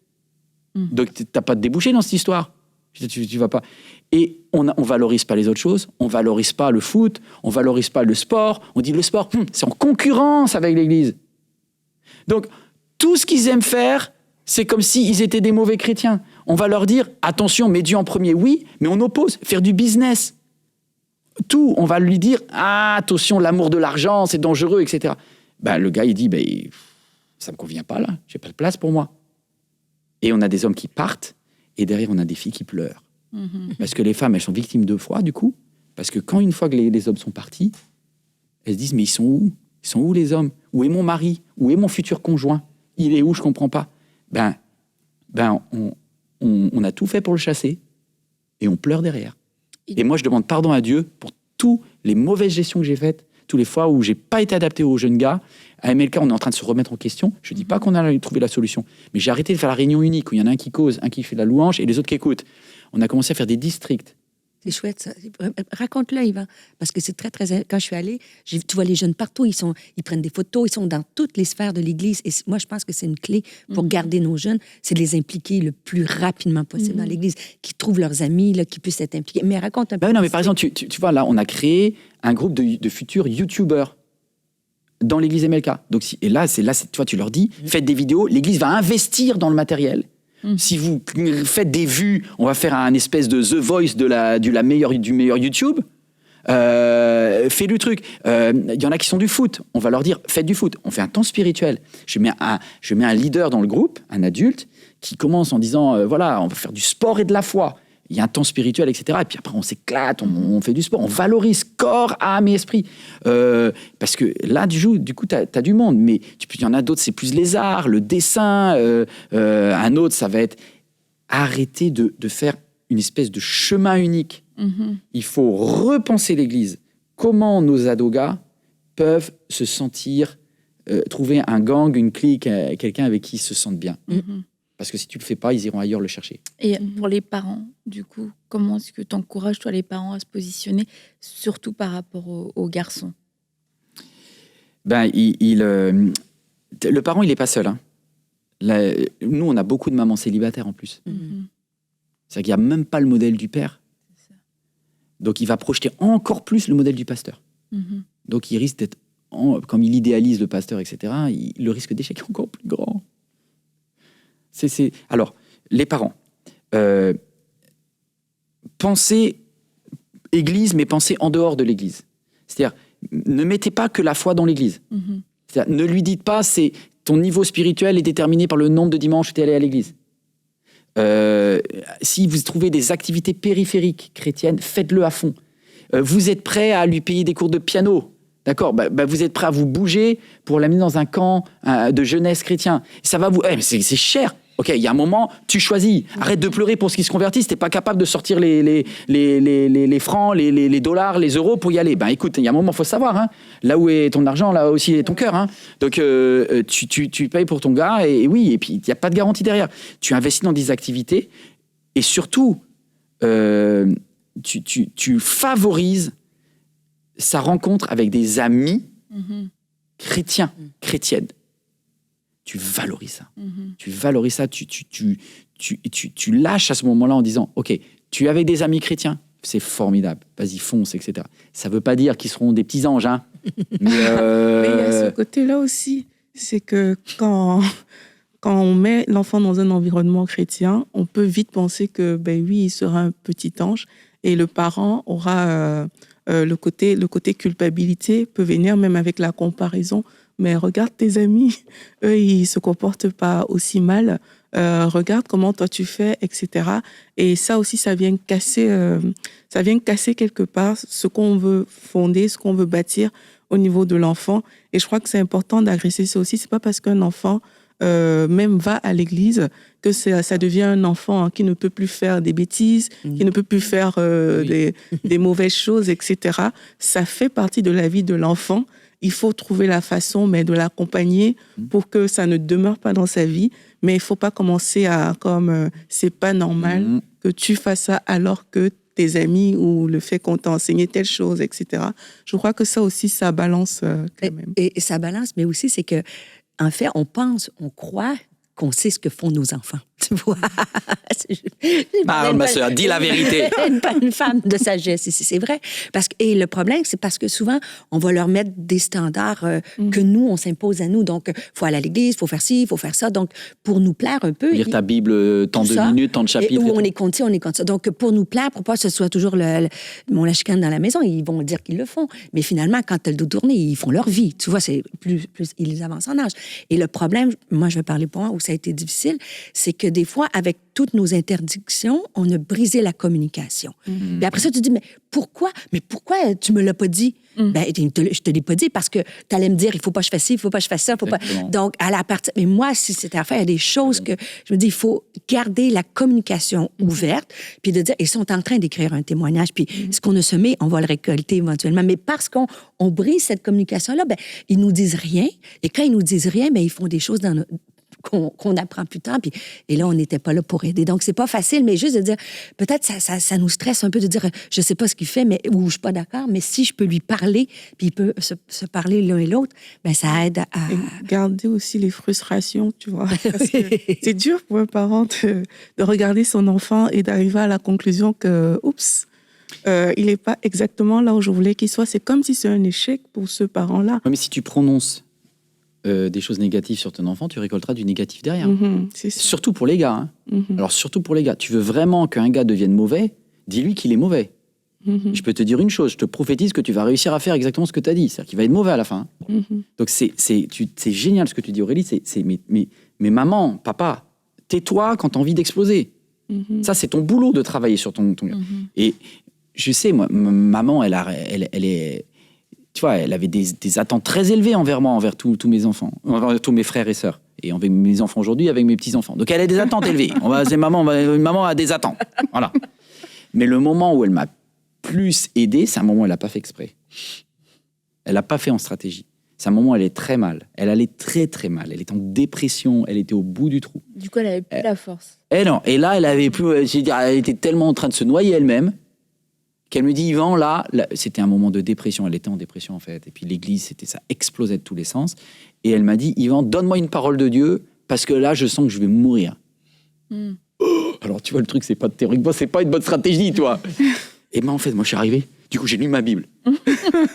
Donc tu n'as pas de débouché dans cette histoire. Tu vas pas. Et on valorise pas les autres choses. On valorise pas le foot. On valorise pas le sport. On dit le sport, c'est en concurrence avec l'Église. Donc tout ce qu'ils aiment faire, c'est comme s'ils étaient des mauvais chrétiens. On va leur dire, attention, mets Dieu en premier, oui, mais on oppose, faire du business. Tout, on va lui dire, attention, l'amour de l'argent, c'est dangereux, etc. Ben, le gars, il dit, ça me convient pas, là, j'ai pas de place pour moi. Et on a des hommes qui partent, et derrière, on a des filles qui pleurent. Mm-hmm. Parce que les femmes, elles sont victimes de foi, du coup, parce que quand une fois que les hommes sont partis, elles se disent, mais ils sont où? Ils sont où, les hommes? Où est mon mari? Où est mon futur conjoint? Il est où? Je comprends pas. On a tout fait pour le chasser et on pleure derrière. Et moi, je demande pardon à Dieu pour toutes les mauvaises gestions que j'ai faites, toutes les fois où j'ai pas été adapté aux jeunes gars. À MLK, on est en train de se remettre en question. Je dis pas qu'on a trouvé la solution, mais j'ai arrêté de faire la réunion unique où il y en a un qui cause, un qui fait la louange et les autres qui écoutent. On a commencé à faire des districts. C'est chouette, ça. Raconte-le, Yvan. Parce que c'est très, très... Quand je suis allée, tu vois les jeunes partout, ils prennent des photos, ils sont dans toutes les sphères de l'Église. Et moi, je pense que c'est une clé pour garder nos jeunes, c'est de les impliquer le plus rapidement possible dans l'Église, qu'ils trouvent leurs amis, là, qu'ils puissent être impliqués. Mais raconte un peu. Non, mais par exemple, tu vois, là, on a créé un groupe de futurs YouTubers dans l'Église MLK. Donc, tu vois, tu leur dis, faites des vidéos, l'Église va investir dans le matériel. Si vous faites des vues, on va faire un espèce de The Voice du meilleur YouTube. Fais le truc. Il y en a qui sont du foot. On va leur dire, faites du foot. On fait un temps spirituel. Je mets un leader dans le groupe, un adulte, qui commence en disant, voilà, on va faire du sport et de la foi. Il y a un temps spirituel, etc. Et puis après, on s'éclate, on fait du sport, on valorise corps, âme et esprit. Parce que là, du coup, t'as du monde. Mais il y en a d'autres, c'est plus les arts, le dessin. Un autre, ça va être arrêter de faire une espèce de chemin unique. Mm-hmm. Il faut repenser l'Église. Comment nos adogas peuvent se sentir, trouver un gang, une clique, quelqu'un avec qui ils se sentent bien. Mm-hmm. Parce que si tu ne le fais pas, ils iront ailleurs le chercher. Et pour les parents, du coup, comment est-ce que tu encourages, toi, les parents à se positionner, surtout par rapport aux garçons? Le parent, il n'est pas seul. Hein. Nous, on a beaucoup de mamans célibataires en plus. Mm-hmm. C'est-à-dire qu'il n'y a même pas le modèle du père. Donc, il va projeter encore plus le modèle du pasteur. Mm-hmm. Donc, il risque d'être, comme il idéalise le pasteur, etc., le risque d'échec est encore plus grand. Alors, les parents, pensez Église, mais pensez en dehors de l'Église. C'est-à-dire, ne mettez pas que la foi dans l'Église. Mm-hmm. C'est-à-dire, ne lui dites pas, ton niveau spirituel est déterminé par le nombre de dimanches où tu es allé à l'Église. Si vous trouvez des activités périphériques chrétiennes, faites-le à fond. Vous êtes prêt à lui payer des cours de piano. D'accord, vous êtes prêt à vous bouger pour l'amener dans un camp de jeunesse chrétien. Ça va vous... mais c'est cher. Ok, il y a un moment, tu choisis. Arrête de pleurer pour ce qui se convertissent. T'es pas capable de sortir les francs, les dollars, les euros pour y aller. Écoute, il y a un moment, faut savoir. Hein, là où est ton argent, là aussi est ton cœur. Hein. Donc, tu payes pour ton gars et oui, et puis il n'y a pas de garantie derrière. Tu investis dans des activités et surtout, tu favorises sa rencontre avec des amis chrétiens, chrétiennes. Tu valorises ça. Mm-hmm. Tu valorises ça. Tu lâches à ce moment-là en disant, OK, tu es avec des amis chrétiens, c'est formidable. Vas-y, fonce, etc. Ça ne veut pas dire qu'ils seront des petits anges, hein. Mais il y a ce côté-là aussi. C'est que quand quand on met l'enfant dans un environnement chrétien, on peut vite penser que, ben oui, il sera un petit ange et le parent aura le côté culpabilité peut venir même avec la comparaison. Mais regarde tes amis, eux, ils se comportent pas aussi mal. Regarde comment toi tu fais, etc. Et ça aussi, ça vient casser quelque part ce qu'on veut fonder, ce qu'on veut bâtir au niveau de l'enfant. Et je crois que c'est important d'adresser ça aussi. C'est pas parce qu'un enfant même va à l'église que ça devient un enfant qui ne peut plus faire des bêtises, qui ne peut plus faire des mauvaises choses, etc. Ça fait partie de la vie de l'enfant. Il faut trouver la façon de l'accompagner pour que ça ne demeure pas dans sa vie. Mais il ne faut pas commencer c'est pas normal que tu fasses ça alors que tes amis ou le fait qu'on t'a enseigné telle chose, etc. Je crois que ça aussi, ça balance quand même. Et ça balance, mais aussi, c'est que en fait, on croit qu'on sait ce que font nos enfants. Tu vois? Parle, ma sœur, dis la vérité. Une femme de sagesse, c'est vrai. Et le problème, c'est parce que souvent, on va leur mettre des standards que nous, on s'impose à nous. Donc, il faut aller à l'église, il faut faire ci, il faut faire ça. Donc, pour nous plaire un peu... Lire ta Bible, tant de minutes, tant de chapitres. Où on est contre ci, on est contre ça. Donc, pour nous plaire, pour pas que ce soit toujours la chicane dans la maison, ils vont dire qu'ils le font. Mais finalement, quand tu as le dos tourné, ils font leur vie. Tu vois, c'est plus ils avancent en âge. Et le problème, moi, je vais parler pour moi, où ça a été difficile, c'est que des fois, avec toutes nos interdictions, on a brisé la communication. Et après ça, tu dis, mais pourquoi tu me l'as pas dit? Ben, je te l'ai pas dit parce que tu allais me dire, il faut pas que je fasse ci, il faut pas que je fasse ça, faut pas... Donc, à la partie... Mais moi, si c'était à faire, il y a des choses que je me dis, il faut garder la communication ouverte, puis de dire, ils sont en train d'écrire un témoignage, puis ce qu'on a semé, on va le récolter éventuellement. Mais parce qu'on brise cette communication-là, ben, ils nous disent rien. Et quand ils nous disent rien, ben, ils font des choses qu'on apprend plus tard. Et là, on n'était pas là pour aider. Donc, c'est pas facile, mais juste de dire, peut-être ça nous stresse un peu de dire, je sais pas ce qu'il fait, ou je suis pas d'accord, mais si je peux lui parler, puis il peut se parler l'un et l'autre, ben ça aide à... Et garder aussi les frustrations, tu vois. Parce que c'est dur pour un parent de regarder son enfant et d'arriver à la conclusion que, oups, il n'est pas exactement là où je voulais qu'il soit. C'est comme si c'est un échec pour ce parent-là. Mais si tu prononces des choses négatives sur ton enfant, tu récolteras du négatif derrière. C'est ça. Surtout pour les gars. Alors, surtout pour les gars. Tu veux vraiment qu'un gars devienne mauvais, dis-lui qu'il est mauvais. Je peux te dire une chose, je te prophétise que tu vas réussir à faire exactement ce que tu as dit. C'est-à-dire qu'il va être mauvais à la fin. Donc, c'est génial ce que tu dis, Aurélie. Mais maman, papa, tais-toi quand tu as envie d'exploser. Ça, c'est ton boulot de travailler sur ton gars. Et je sais, moi, maman, elle est... Tu vois, elle avait des attentes très élevées envers moi, envers tous mes enfants, envers tous mes frères et sœurs. Et avec mes enfants aujourd'hui, avec mes petits-enfants. Donc, elle a des attentes élevées. Une maman a des attentes. Voilà. Mais le moment où elle m'a plus aidé, c'est un moment où elle n'a pas fait exprès. Elle n'a pas fait en stratégie. C'est un moment où elle est très mal. Elle allait très, très mal. Elle était en dépression. Elle était au bout du trou. Du coup, elle n'avait plus la force. Et non. Et là, elle avait plus... Elle était tellement en train de se noyer elle-même qu'elle me dit, Yvan, là, c'était un moment de dépression. Elle était en dépression, en fait. Et puis l'église, ça explosait de tous les sens. Et elle m'a dit, Yvan, donne-moi une parole de Dieu, parce que là, je sens que je vais mourir. Alors, tu vois, le truc, c'est pas théoriquement, c'est pas une bonne stratégie, toi. Et ben, en fait, moi, je suis arrivé. Du coup, j'ai lu ma Bible.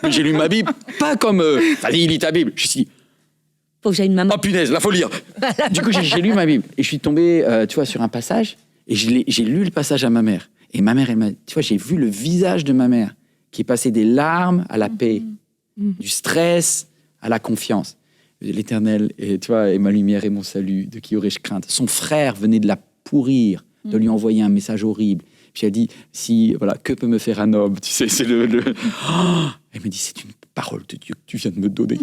J'ai lu ma Bible, pas comme, allez, lis ta Bible. Je me suis dit, faut que j'aille une maman. Oh, punaise, là, faut lire. Du coup, j'ai lu ma Bible. Et je suis tombé, tu vois, sur un passage, et j'ai lu le passage à ma mère. Et ma mère, tu vois, j'ai vu le visage de ma mère qui est passé des larmes à la paix, du stress à la confiance. L'Éternel, tu vois, est ma lumière et mon salut, de qui aurais-je crainte? Son frère venait de la pourrir, de lui envoyer un message horrible. Puis elle dit, que peut me faire un homme? Tu sais, c'est Oh, elle me dit, c'est une parole de Dieu que tu viens de me donner.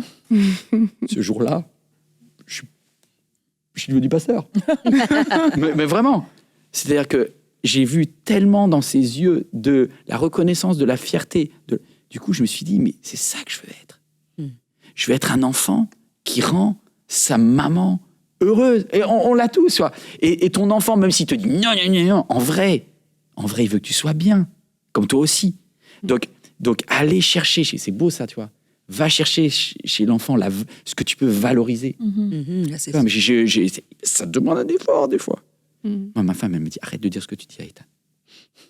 Ce jour-là, je suis devenu pasteur. mais vraiment. C'est-à-dire que j'ai vu tellement dans ses yeux de la reconnaissance, de la fierté. Du coup, je me suis dit, mais c'est ça que je veux être. Je veux être un enfant qui rend sa maman heureuse. Et on l'a tous, quoi. Et ton enfant, même s'il te dit non, en vrai, il veut que tu sois bien, comme toi aussi. Donc aller chercher, c'est beau ça, tu vois. Va chercher chez l'enfant ce que tu peux valoriser. Ça demande un effort, des fois. Moi, ma femme, elle me dit, arrête de dire ce que tu dis à Ethan.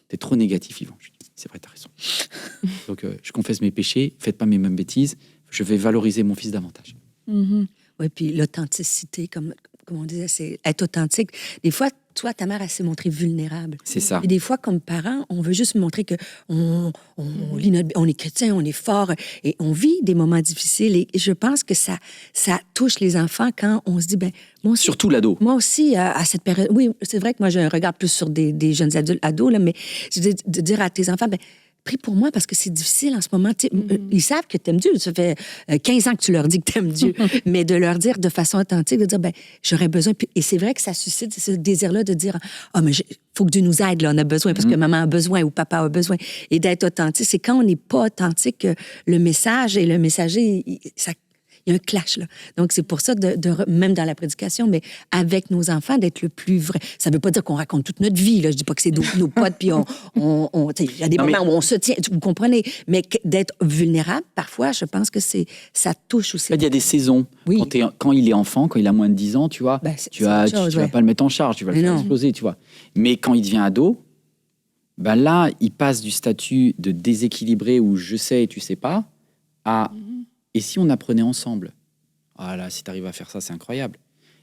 T'es trop négatif, Yvan. Je dis, c'est vrai, t'as raison. Donc, je confesse mes péchés, faites pas mes mêmes bêtises, je vais valoriser mon fils davantage. Oui, puis l'authenticité, comme comme on disait, c'est être authentique. Des fois, toi, ta mère, elle s'est montrée vulnérable. C'est ça. Et des fois, comme parents, on veut juste montrer que on est chrétien, on est fort, et on vit des moments difficiles. Et je pense que ça touche les enfants quand on se dit, ben moi aussi, Surtout l'ado. Moi aussi, à cette période, oui, c'est vrai que moi, j'ai un regard plus sur des jeunes adultes, ados, là, mais de dire à tes enfants, ben prie pour moi parce que c'est difficile en ce moment. Ils savent que tu aimes Dieu. Ça fait 15 ans que tu leur dis que tu aimes Dieu. Mais de leur dire de façon authentique, de dire, ben j'aurais besoin. Et c'est vrai que ça suscite ce désir-là de dire, mais faut que Dieu nous aide, là, on a besoin, parce que maman a besoin ou papa a besoin. Et d'être authentique, c'est quand on n'est pas authentique que le message et le messager, il y a un clash, là. Donc, c'est pour ça, même dans la prédication, mais avec nos enfants, d'être le plus vrai. Ça ne veut pas dire qu'on raconte toute notre vie, là. Je ne dis pas que c'est nos potes, puis il y a des moments où on se tient, vous comprenez, mais d'être vulnérable, parfois, je pense que ça touche aussi. Il y a des saisons. Oui. Quand il est enfant, quand il a moins de 10 ans, tu vois, tu vas pas le mettre en charge, tu vas le faire exploser, tu vois. Mais quand il devient ado, ben là, il passe du statut de déséquilibré où je sais et tu sais pas, à... Et si on apprenait ensemble? Ah là, si tu arrives à faire ça, c'est incroyable.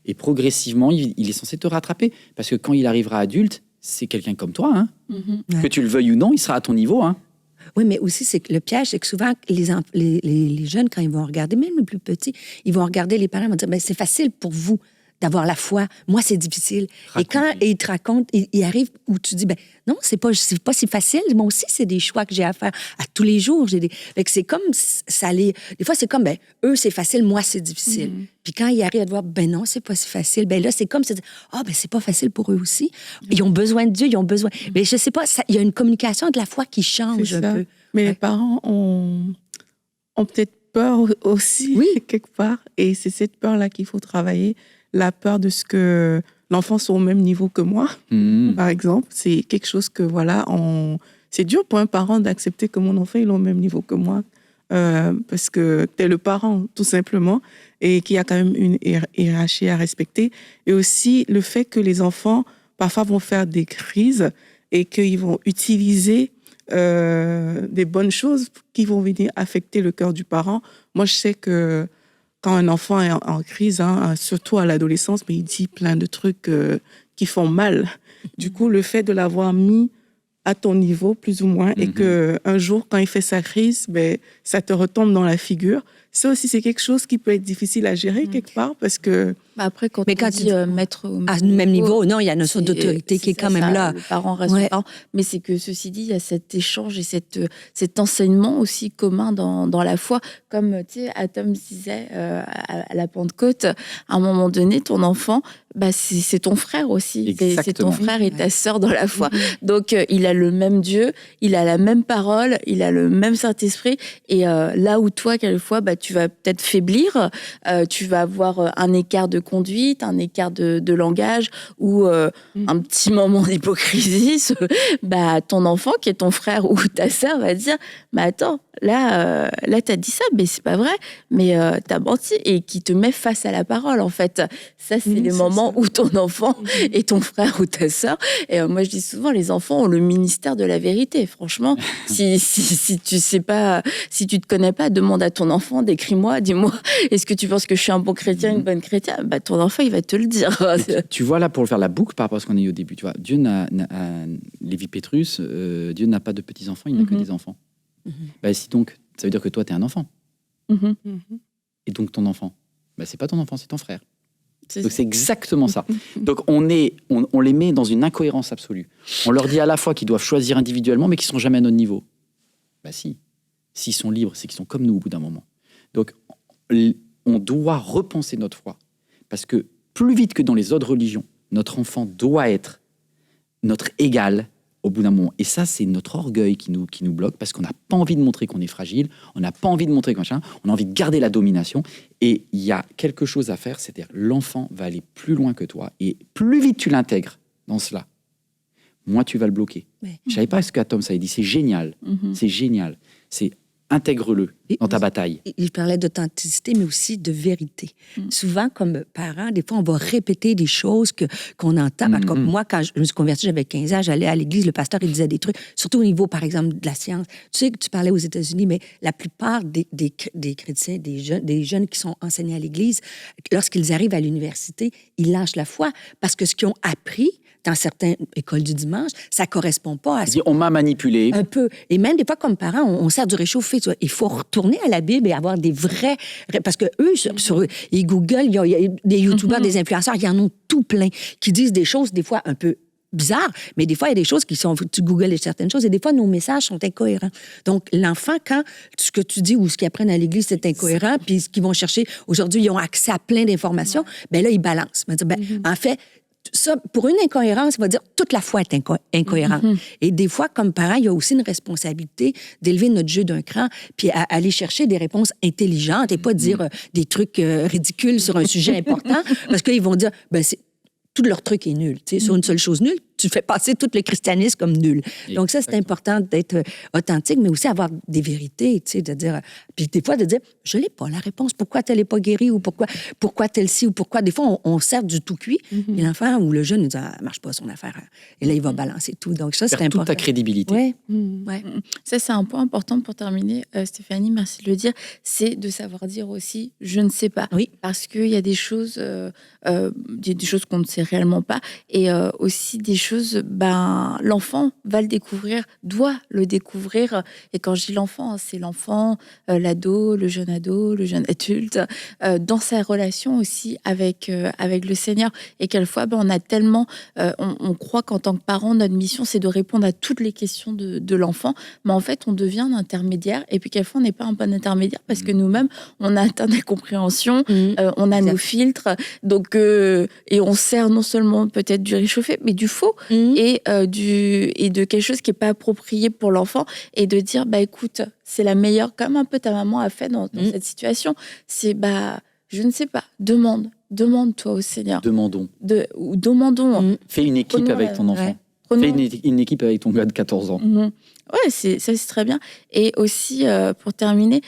Et progressivement, il est censé te rattraper. Parce que quand il arrivera adulte, c'est quelqu'un comme toi. Hein. Que tu le veuilles ou non, il sera à ton niveau. Hein. Oui, mais aussi, c'est que le piège, c'est que souvent, les jeunes, quand ils vont regarder, même les plus petits, ils vont regarder les parents, ils vont dire, ben, c'est facile pour vous d'avoir la foi. Moi, c'est difficile. Et quand ils te racontent, il arrive où tu dis, ben non, c'est pas si facile. Moi aussi, c'est des choix que j'ai à faire à tous les jours. Fait que c'est comme ça les... Des fois, c'est comme, ben eux, c'est facile, moi, c'est difficile. Puis quand ils arrivent à te voir, ben non, c'est pas si facile. Ben là, c'est comme, c'est ben c'est pas facile pour eux aussi. Ils ont besoin de Dieu, ils ont besoin... Mais je sais pas, il y a une communication de la foi qui change un peu. Mais les parents ont peut-être peur aussi, quelque part. Et c'est cette peur-là qu'il faut travailler. La peur de ce que l'enfant soit au même niveau que moi, par exemple. C'est quelque chose que, voilà, c'est dur pour un parent d'accepter que mon enfant est au même niveau que moi, parce que tu es le parent, tout simplement, et qu'il y a quand même une hiérarchie à respecter. Et aussi le fait que les enfants, parfois, vont faire des crises et qu'ils vont utiliser des bonnes choses qui vont venir affecter le cœur du parent. Moi, je sais que quand un enfant est en crise, surtout à l'adolescence, mais il dit plein de trucs qui font mal. Du coup, le fait de l'avoir mis à ton niveau, plus ou moins, et qu'un jour, quand il fait sa crise, ben, ça te retombe dans la figure. Ça aussi, c'est quelque chose qui peut être difficile à gérer quelque part, parce que... Après, quand on dit mettre au même niveau, non, il y a une notion d'autorité qui est quand même là. Le parent reste parent. Mais c'est que, ceci dit, il y a cet échange et cet enseignement aussi commun dans la foi. Comme, tu sais, Atom disait à la Pentecôte, à un moment donné, ton enfant, bah, c'est ton frère aussi. C'est ton frère et ta sœur dans la foi. Donc, il a le même Dieu, il a la même parole, il a le même Saint-Esprit. Et là où toi, quelquefois, bah, tu vas peut-être faiblir, tu vas avoir un écart de conduite, un écart de langage ou un petit moment d'hypocrisie, bah, ton enfant qui est ton frère ou ta sœur va dire mais attends, là t'as dit ça, mais c'est pas vrai, mais t'as menti, et qui te met face à la parole en fait. Ça, c'est les moments où ton enfant est ton frère ou ta sœur. Et moi, je dis souvent, les enfants ont le ministère de la vérité. Franchement, si tu sais pas, si tu te connais pas, demande à ton enfant, décris-moi, dis-moi, est-ce que tu penses que je suis un bon chrétien, une bonne chrétienne? Bah, ton enfant, il va te le dire. Tu vois, là, pour faire la boucle par rapport à ce qu'on a eu au début, tu vois, Dieu Lévi Pétrus, Dieu n'a pas de petits-enfants, il n'a que des enfants. Bah, si donc, ça veut dire que toi, tu es un enfant. Et donc, ton enfant, bah, c'est pas ton enfant, c'est ton frère. Donc, c'est exactement ça. Donc, on les met dans une incohérence absolue. On leur dit à la fois qu'ils doivent choisir individuellement, mais qu'ils ne sont jamais à notre niveau. Bah si. S'ils sont libres, c'est qu'ils sont comme nous au bout d'un moment. Donc, on doit repenser notre foi. Parce que plus vite que dans les autres religions, notre enfant doit être notre égal au bout d'un moment. Et ça, c'est notre orgueil qui nous bloque, parce qu'on n'a pas envie de montrer qu'on est fragile, on n'a pas envie de montrer qu'on on a envie de garder la domination. Et il y a quelque chose à faire, c'est-à-dire l'enfant va aller plus loin que toi. Et plus vite tu l'intègres dans cela, moins tu vas le bloquer. Je ne savais pas ce qu'Atom ça a dit. C'est génial. C'est génial. C'est intègre-le. dans ta bataille. Il parlait d'authenticité, mais aussi de vérité. Souvent, comme parents, des fois, on va répéter des choses qu'on entend. Comme moi, quand je me suis convertie, j'avais 15 ans, j'allais à l'église, le pasteur, il disait des trucs, surtout au niveau, par exemple, de la science. Tu sais que tu parlais aux États-Unis, mais la plupart des chrétiens, des jeunes qui sont enseignés à l'église, lorsqu'ils arrivent à l'université, ils lâchent la foi parce que ce qu'ils ont appris dans certaines écoles du dimanche, ça correspond pas à ce... On m'a manipulé. Un peu. Et même des fois, comme parents, on sert du réchauffé. Tu vois. Il faut retourner à la Bible et avoir des vrais... Parce que eux, sur ils Google, il y a des YouTubeurs, des influenceurs, il y en a tout plein, qui disent des choses, des fois, un peu bizarres, mais des fois, il y a des choses qui sont... Tu googles certaines choses, et des fois, nos messages sont incohérents. Donc, l'enfant, quand ce que tu dis ou ce qu'ils apprennent à l'église, c'est incohérent, puis ce qu'ils vont chercher, aujourd'hui, ils ont accès à plein d'informations, bien là, ils balancent. En fait... Ça, pour une incohérence, on va dire toute la foi est incohérente. Et des fois, comme parents, il y a aussi une responsabilité d'élever notre jeu d'un cran puis à aller chercher des réponses intelligentes et pas dire des trucs ridicules sur un sujet important parce qu'ils vont dire, tout leur truc est nul. Tu sais, sur une seule chose nulle, tu fais passer tout le christianisme comme nul. Donc ça, c'est important d'être authentique, mais aussi avoir des vérités, tu sais, de dire... Puis des fois, de dire, je l'ai pas la réponse. Pourquoi tel n'est pas guéri ou pourquoi tel ci ou pourquoi... Des fois, on sert du tout cuit, et l'enfant ou le jeune, il dit, marche pas son affaire. Et là, il va balancer tout. Donc ça, c'est important. Toute ta crédibilité. Ouais. Ouais. Ça, c'est un point important pour terminer, Stéphanie, merci de le dire, c'est de savoir dire aussi, je ne sais pas. Oui. Parce qu'il y a des choses, des choses qu'on ne sait réellement pas, et aussi des choses, l'enfant va le découvrir, doit le découvrir. Et quand je dis l'enfant, c'est l'enfant, l'ado, le jeune adulte, dans sa relation aussi avec le Seigneur. Et quelquefois, on a tellement, on croit qu'en tant que parent, notre mission, c'est de répondre à toutes les questions de l'enfant. Mais en fait, on devient un intermédiaire. Et puis, quelquefois, on n'est pas un bon intermédiaire parce que nous-mêmes, on a atteint des compréhensions, on a nos filtres. Donc, et on sert non seulement peut-être du réchauffé, mais du faux et de quelque chose qui n'est pas approprié pour l'enfant. Et de dire, écoute, c'est la meilleure, comme un peu ta maman a fait dans cette situation. C'est, je ne sais pas, demande-toi au Seigneur. Demandons. Demandons. Fais une équipe avec ton enfant. Fais une équipe avec ton gars de 14 ans. Ouais, ça c'est très bien. Et aussi, pour terminer,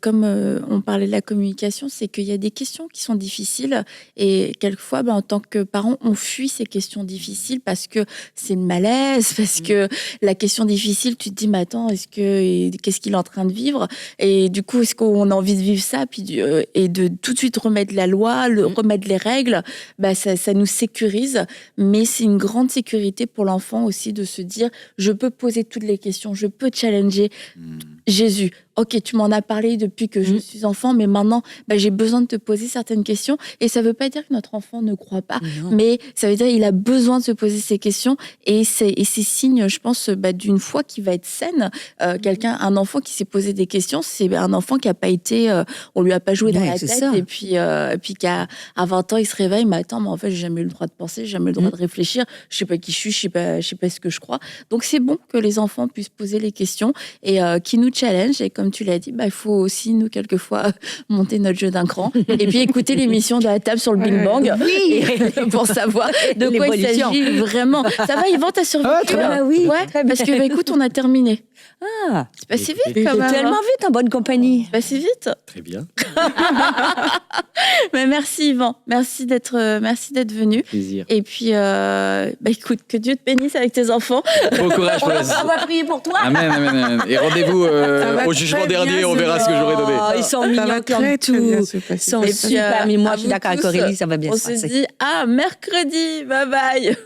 comme on parlait de la communication, c'est qu'il y a des questions qui sont difficiles et quelquefois, en tant que parent, on fuit ces questions difficiles parce que c'est le malaise, parce que la question difficile, tu te dis, mais attends, qu'est-ce qu'il est en train de vivre? Et du coup, est-ce qu'on a envie de vivre ça? Puis, et de tout de suite remettre la loi, remettre les règles, ça nous sécurise, mais c'est une grande sécurité pour l'enfant aussi de se dire, je peux poser toutes les questions, je peux challenger Jésus. Ok, tu m'en as parlé depuis que je suis enfant, mais maintenant, j'ai besoin de te poser certaines questions. Et ça ne veut pas dire que notre enfant ne croit pas, mais ça veut dire qu'il a besoin de se poser ces questions. Et c'est signe, je pense, d'une foi qui va être saine. Un enfant qui s'est posé des questions, c'est un enfant qui n'a pas été... on lui a pas joué dans la tête. Et puis qu'à 20 ans, il se réveille, mais attends, mais en fait, j'ai jamais eu le droit de penser, j'ai jamais eu le droit de réfléchir, je ne sais pas qui je suis, je ne sais pas ce que je crois. Donc, c'est bon que les enfants puissent poser les questions et qui nous challenge. Et comme tu l'as dit, il faut aussi, nous, quelquefois, monter notre jeu d'un cran. Et puis, écouter l'émission de la table sur le Bing Bang pour savoir de quoi il s'agit vraiment. Ça va, Yvan, t'as survécu? Oui, parce que, écoute, on a terminé. C'est passé vite, quand même. Tellement vite, en bonne compagnie. C'est passé vite. Très bien. Mais merci, Yvan. Merci d'être venu. Plaisir. Et puis, écoute, que Dieu te bénisse avec tes enfants. Bon courage. On va prier pour toi. Amen. Et rendez-vous au jugement dernier, on verra ce que j'aurai donné. Ils sont mignons comme tout. Ils sont super, mais moi, je suis d'accord avec Aurélie, ça va bien se passer. On se dit, mercredi, bye bye.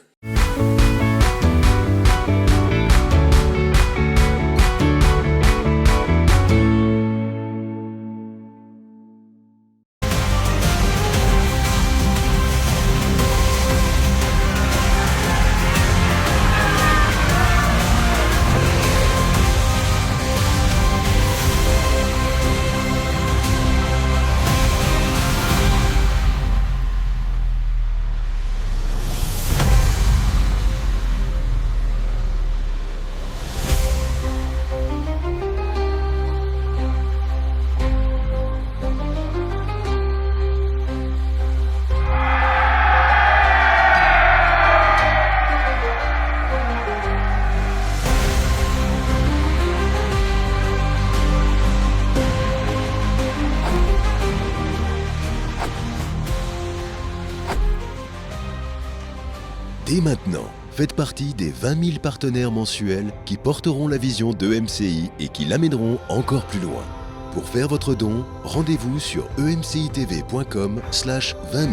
Dès maintenant, faites partie des 20 000 partenaires mensuels qui porteront la vision d'EMCI et qui l'amèneront encore plus loin. Pour faire votre don, rendez-vous sur emcitv.com/20 000.